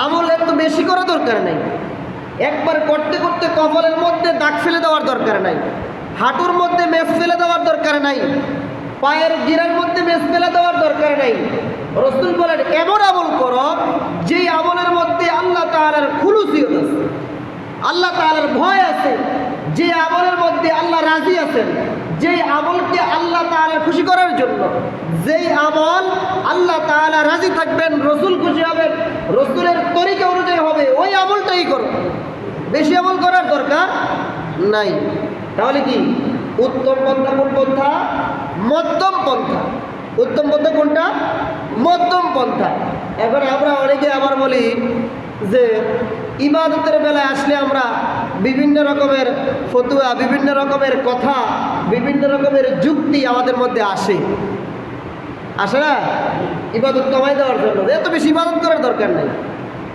আমল এত বেশি করা দরকার নাই। একবার করতে করতে কপালের মধ্যে দাগ ফেলে দেওয়ার দরকার নাই, হাঁটুর মধ্যে মেষ ফেলে দেওয়ার দরকার নাই, পায়ের গিরার মধ্যে মেষ ফেলে দেওয়ার দরকার নাই। রাসূল বলেন এমন আমল করো যেই আমলের মধ্যে আল্লাহ তাআলার খুলুসিয়ত আছে, আল্লাহ তাআলার ভয় আছে, যে আমলের মধ্যে আল্লাহ রাজি আছেন, যেই আমলকে আল্লাহ তাআলা খুশি করার জন্য, যেই আমল আল্লাহ তাআলা রাজি থাকবেন, রসুল খুশি হবেন, রসুলের তরিকা অনুযায়ী হবে, ওই আমলটাই করো। বেশি আমল করার দরকার নাই। তাহলে কি উত্তম পন্থা কোন পন্থা? মধ্যম পন্থা। উত্তম পন্থা কোনটা? মধ্যম পন্থা। এখন আমরা অনেকে আবার বলি যে ইবাদতের বেলায় আসলে আমরা বিভিন্ন রকমের ফতুয়া, বিভিন্ন রকমের কথা, বিভিন্ন রকমের যুক্তি আমাদের মধ্যে আসে না? ইবাদত কমাই দেওয়ার জন্য। এত বেশি ইবাদত করার দরকার নেই,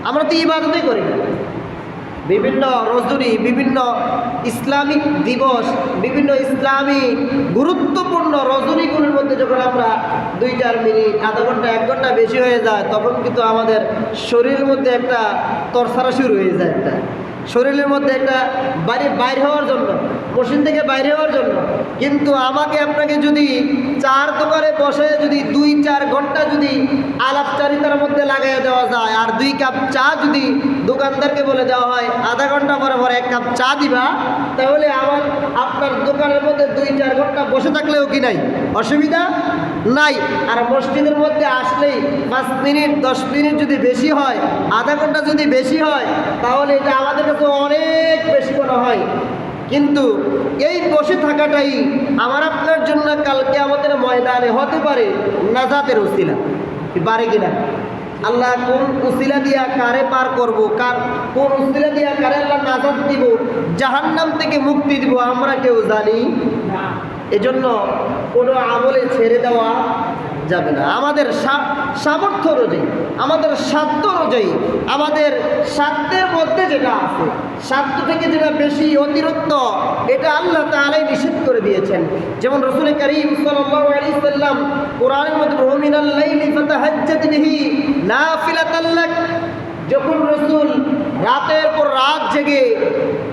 আমরা তো ইবাদতই করি না। বিভিন্ন রজনী, বিভিন্ন ইসলামিক দিবস, বিভিন্ন ইসলামী গুরুত্বপূর্ণ রজনীগুলোর মধ্যে যখন আমরা 2-4 মিনিট, আধা ঘন্টা, 1 ঘন্টা বেশি হয়ে যায়, তখন কিন্তু আমাদের শরীরের মধ্যে একটা তরসারা শুরু হয়ে যায়। একটা শরীরের মধ্যে একটা বাইরে হওয়ার জন্য, মসজিদ থেকে বাইরে হওয়ার জন্য। কিন্তু আমাকে আপনাকে যদি 4 দোকানে বসে যদি 2-4 ঘন্টা যদি আলাপচারিতার মধ্যে লাগাই দেওয়া যায়, আর 2 কাপ চা যদি দোকানদারকে বলে দেওয়া হয় আধা ঘন্টা পরে পরে 1 কাপ চা দিবা, তাহলে আপনার দোকানের মধ্যে 2-4 ঘন্টা বসে থাকলেও কি নাই, অসুবিধা নাই। আর মসজিদের মধ্যে আসলেই 5 মিনিট 10 মিনিট যদি বেশি হয়, আধা ঘন্টা যদি বেশি হয়, তাহলে এটা আমাদের কাছে অনেক বেশি মনে হয়। কিন্তু এই বসে থাকাটাই আমার আপনার জন্য কালকে আমাদের ময়দানে হতে পারে নাজাতের উসিলা। পারে কিনা? আল্লাহ কোন উসিলা দিয়া কারে পার করব, কোন উসিলা দিয়া কারে আল্লাহ নাজাত দিব, জাহান্নাম থেকে মুক্তি দিব, আমরা কেউ জানি না। এজন্য কোনো আমলে ছেড়ে দেওয়া যাবে না। আমাদের সামর্থ্য অনুযায়ী, আমাদের সাধ্য অনুযায়ী, আমাদের সাধ্যের মধ্যে যেটা আছে, সাধ্য থেকে যেটা বেশি অতিরিক্ত, এটা আল্লাহ তাআলাই নিষেধ করে দিয়েছেন। যেমন রাসূল কারীম সাল্লাল্লাহু আলাইহি সাল্লাম কোরআনের মধ্যে মিনাল লাইলি ফাতাহাজ্জাত বিহি নাফিলাতাল লাক, যখন রাসূল রাতের পর রাত জেগে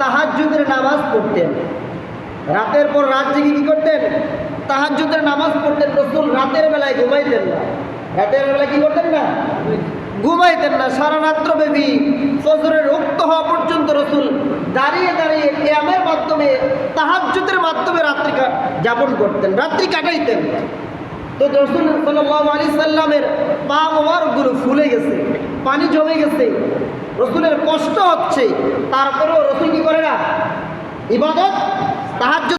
তাহাজ্জুদের নামাজ পড়তেন, রাতের পর রাত জেগে কি করতেন? তাহাজ্জুদের নামাজ পড়তেন। রাসূল রাতের বেলায় ঘুমাইতেন না। রাতের বেলায় কি করতেন না? ঘুমাইতেন না। সারা রাত্র ব্যাপী ফজরের উক্ত হওয়া পর্যন্ত রাসূল দাঁড়িয়ে দাঁড়িয়ে কিয়ামের মাধ্যমে, তাহাজ্জুদের মাধ্যমে রাত্রি যাপন করতেন, রাত্রি কাটাইতেন। তো রাসূল সাল্লাল্লাহু আলাইহি সাল্লামের পা মোবারকগুলো ফুলে গেছে, পানি জমে গেছে, রাসূলের কষ্ট হচ্ছে, তারপরেও রাসূল কি করে না? ইবাদত, তাহাজ্জুদ